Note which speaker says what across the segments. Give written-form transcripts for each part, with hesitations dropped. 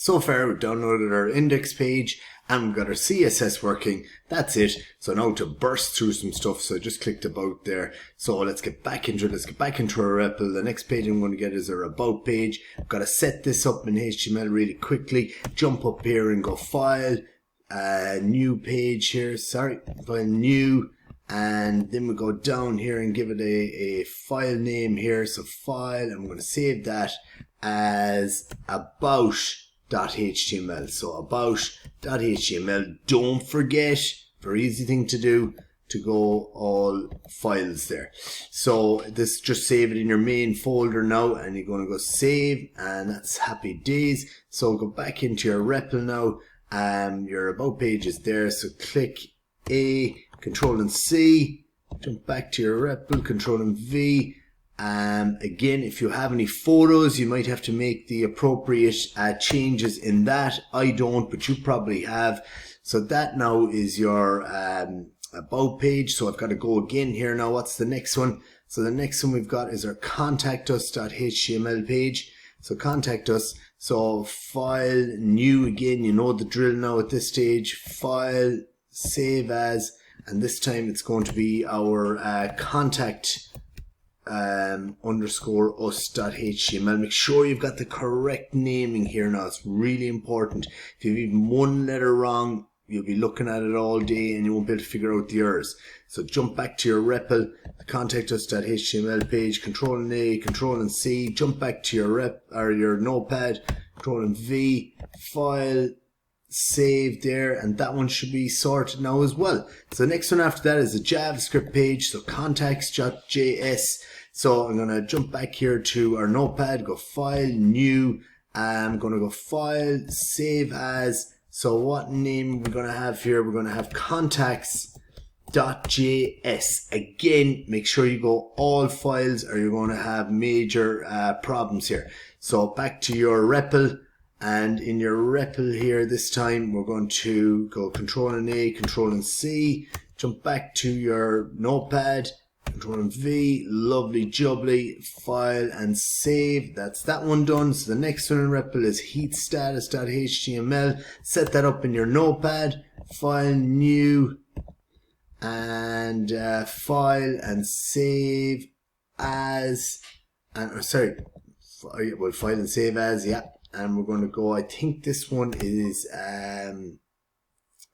Speaker 1: So far we've downloaded our index page and we've got our CSS working. That's it. So now to burst through some stuff, so I just clicked about there. So let's get back into it. Let's get back into our REPL. The next page I'm going to get is our about page. I've got to set this up in HTML really quickly. Jump up here and go file, new page here, file new. And then we go down here and give it a file name here. So file, I'm going to save that as about.html. So about.html. Don't forget, very easy thing to do, to go all files there. So this, just save it in your main folder now, and you're going to go save, and that's happy days. So go back into your REPL now. Your about page is there. So click A, Control and C, jump back to your REPL, Control and V. Again, if you have any photos, you might have to make the appropriate changes in that. I don't, but you probably have. So that now is your about page. So I've got to go again here now. What's the next one? So the next one we've got is our contact us.html page. So contact us. So file, new again, you know the drill now at this stage. File, save as, and this time it's going to be our contact underscore us.html. Make sure you've got the correct naming here now. It's really important. If you've even one letter wrong, you'll be looking at it all day and you won't be able to figure out the errors. So jump back to your REPL, the contact us.html page, Control and A, Control and C, jump back to your notepad, Control and V, file, save there, and that one should be sorted now as well. So the next one after that is a JavaScript page, so contacts.js. So I'm going to jump back here to our notepad, go file, new. I'm going to go file, save as. So what name we're going to have here? We're going to have contacts.js. Again, make sure you go all files or you're going to have major problems here. So back to your REPL, and in your REPL here this time we're going to go Control and A, Control and C, jump back to your notepad, Control and V, lovely jubbly, file and save. That's that one done. So the next one in REPL is heatstatus.html. Set that up in your notepad, file, new, and file and save as, and file and save as, yeah. And we're going to go, I think this one is, I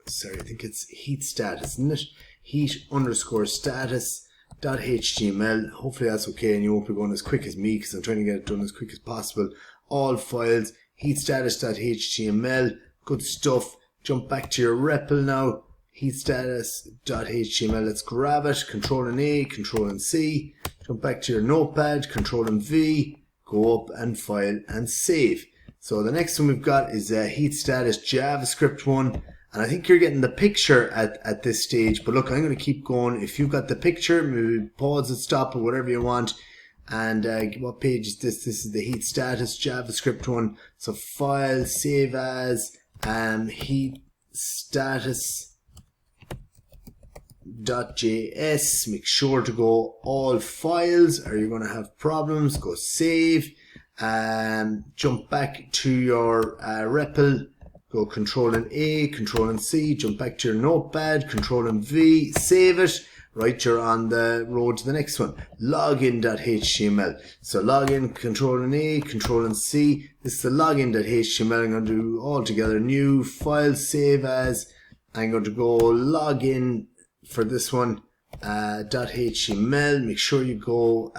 Speaker 1: think it's heat status, isn't it? Heat underscore status.html. Hopefully that's okay and you won't be going as quick as me because I'm trying to get it done as quick as possible. All files, heat status.html. Good stuff. Jump back to your REPL now. Heat status.html. Let's grab it. Control and A, Control and C. Jump back to your notepad. Control and V. Go up and file and save. So the next one we've got is a heat status JavaScript one. And I think you're getting the picture at this stage. But look, I'm going to keep going. If you've got the picture, maybe pause it, stop it, whatever you want. And what page is this? This is the heat status JavaScript one. So file, save as, heat status.js. Make sure to go all files or you're going to have problems. Go save. Jump back to your REPL. Go Control and A, Control and C, jump back to your notepad, Control and V, save it. Right, you're on the road to the next one. Login.html. So login, Control and A, Control and C. This is the login.html. I'm going to do all together. New file, save as. I'm going to go login for this one. .html. Make sure you go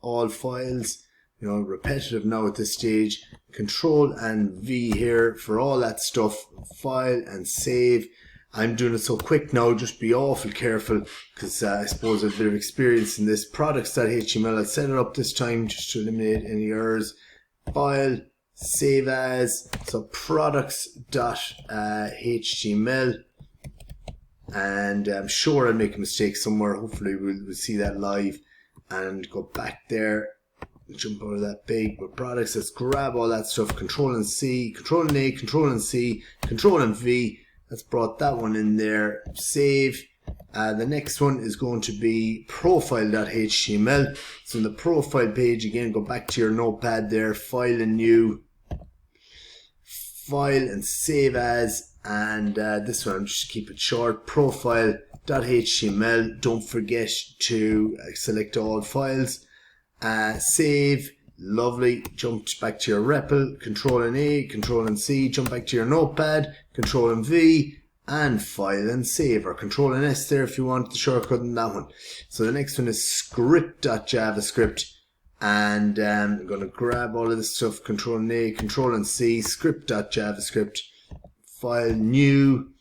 Speaker 1: all files. You know, repetitive now at this stage. Control and V here for all that stuff. File and save. I'm doing it so quick now, just be awful careful because I suppose I have a bit of experience in this. Products.html, I'll set it up this time just to eliminate any errors. File, save as, so products.html. And I'm sure I'll make a mistake somewhere. Hopefully we'll see that live and go back there. Jump out of that big, but products, let's grab all that stuff. Control and C, Control and A, Control and C, Control and V. Let's brought that one in there. Save. The next one is going to be profile.html. So in the profile page, again, go back to your notepad there, file and new, file and save as, and this one I'm just keep it short, profile.html. don't forget to select all files, save, lovely, jumped back to your REPL, Control and A, Control and C, jump back to your notepad, Control and V, and file and save, or Control and S there if you want the shortcut in that one. So the next one is script.javascript, and I'm going to grab all of this stuff, Control and A, Control and C, script.javascript, file new,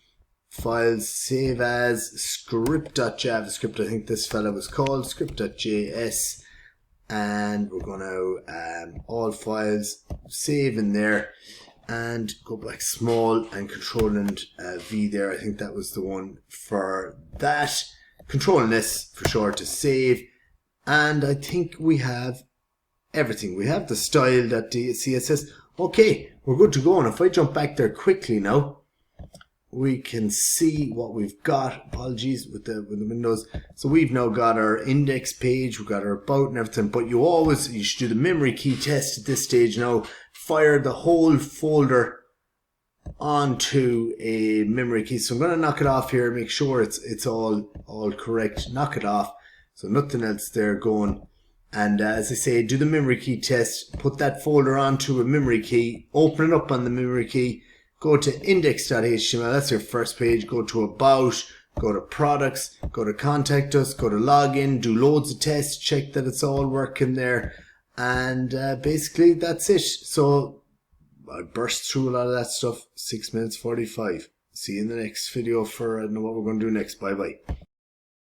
Speaker 1: file save as, script.javascript, I think this fella was called, script.js, and we're going to all files, save in there, and go back small and Control and V there. I think that was the one for that. Control and S for short to save. And I think we have everything. We have the style.css. Okay, we're good to go. And if I jump back there quickly now, we can see what we've got. Apologies with the windows. So we've now got our index page, we've got our about and everything, but you should do the memory key test at this stage now. Fire the whole folder onto a memory key. So I'm going to knock it off here, make sure it's all correct. Knock it off. So nothing else there going. And as I say, do the memory key test, put that folder onto a memory key, open it up on the memory key, go to index.html, that's your first page, go to about, go to products, go to contact us, go to login, do loads of tests, check that it's all working there, and basically that's it. So I burst through a lot of that stuff, 6 minutes 45. See you in the next video for what we're going to do next. Bye bye.